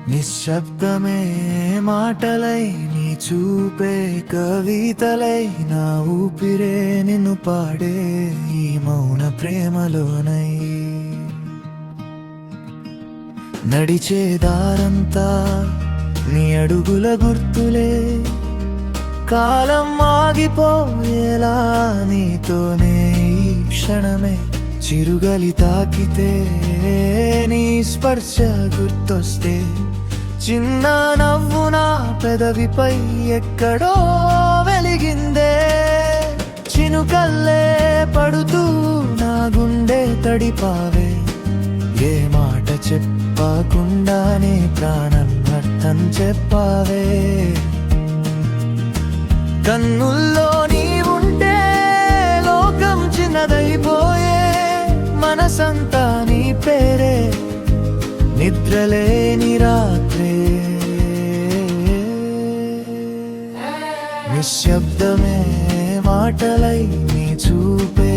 నిశ్శబ్దమే మాటలై నీ చూపే కవితలై నా ఊపిరే నిన్ను పాడే ఈ మౌన ప్రేమలోనై నడిచే దారంతా నీ అడుగుల గుర్తులే కాలం ఆగిపోయేలా నీతోనే ఈ క్షణమే చిరుగలి తాకితే నీ స్పర్శ గుర్తొస్తే చిన్న నవ్వు నా పెదవిపై ఎక్కడో వెలిగిందే చినుకల్లే పడుతూ నా గుండె తడిపావే ఏ మాట చెప్పకుండానే ప్రాణం అర్థం చెప్పావే కన్నుల్లో నీవుంటే లోకం చిన్నదైపోయే మనసంతా నీ పేరే నిద్రలేని రాత్రే నిశ్శబ్దమే మాటలై నీ చూపే